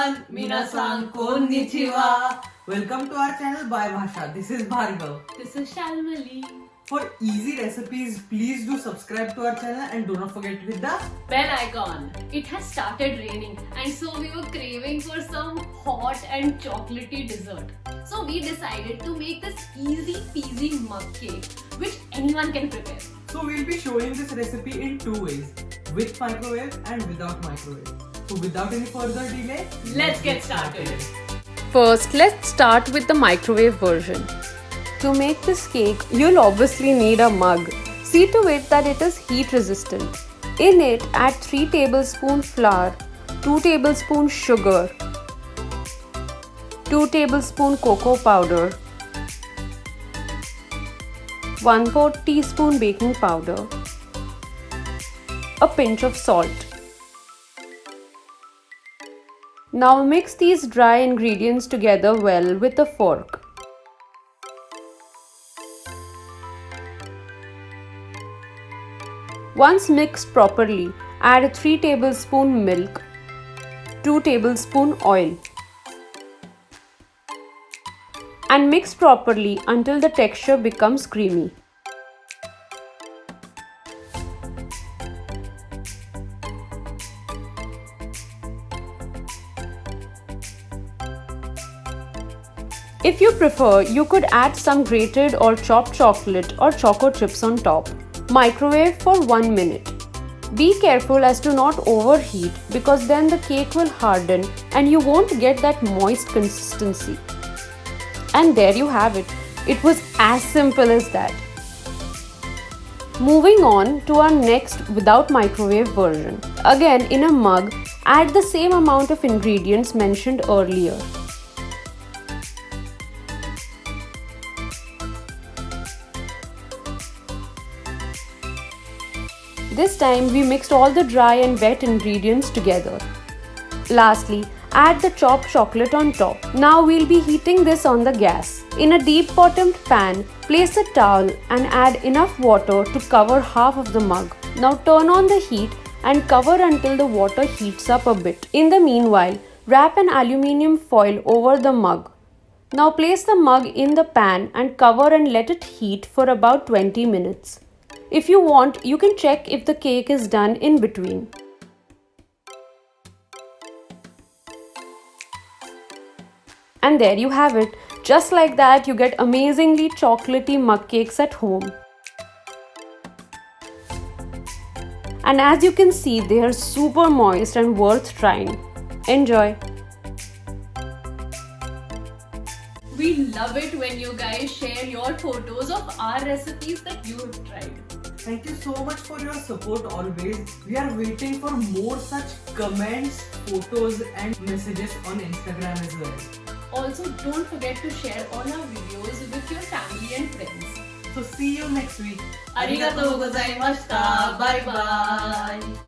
everyone, minasan konnichiwa. Welcome to our channel by Bhasha. This is Bhargav. This is Shalmali. For easy recipes, please do subscribe to our channel and do not forget to hit the Bell icon. It has started raining and so we were craving for some hot and chocolatey dessert. So we decided to make this easy peasy mug cake which anyone can prepare. So we'll be showing this recipe in two ways, with microwave and without microwave. So without any further delay, Let's get started. First, let's start with the microwave version. To make this cake, you'll obviously need a mug. See to it that it is heat resistant. In it, add 3 tablespoons flour, 2 tablespoons sugar, 2 tablespoons cocoa powder, 1/4 teaspoon baking powder, a pinch of salt. Now mix these dry ingredients together well with a fork. Once mixed properly, add 3 tablespoons milk, 2 tablespoons oil, and mix properly until the texture becomes creamy. If you prefer, you could add some grated or chopped chocolate or choco chips on top. Microwave for 1 minute. Be careful as to not overheat because then the cake will harden and you won't get that moist consistency. And there you have it. It was as simple as that. Moving on to our next without microwave version. Again, in a mug, add the same amount of ingredients mentioned earlier. This time we mixed all the dry and wet ingredients together. Lastly, add the chopped chocolate on top. Now we'll be heating this on the gas. In a deep bottomed pan, place a towel and add enough water to cover half of the mug. Now turn on the heat and cover until the water heats up a bit. In the meanwhile, wrap an aluminium foil over the mug. Now place the mug in the pan and cover and let it heat for about 20 minutes. If you want, you can check if the cake is done in between. And there you have it. Just like that, you get amazingly chocolatey mug cakes at home. And as you can see, they are super moist and worth trying. Enjoy! We love it when you guys share your photos of our recipes that you have tried. Thank you so much for your support always. We are waiting for more such comments, photos and messages on Instagram as well. Also, don't forget to share all our videos with your family and friends. So see you next week. Arigatou gozaimashita. Bye bye.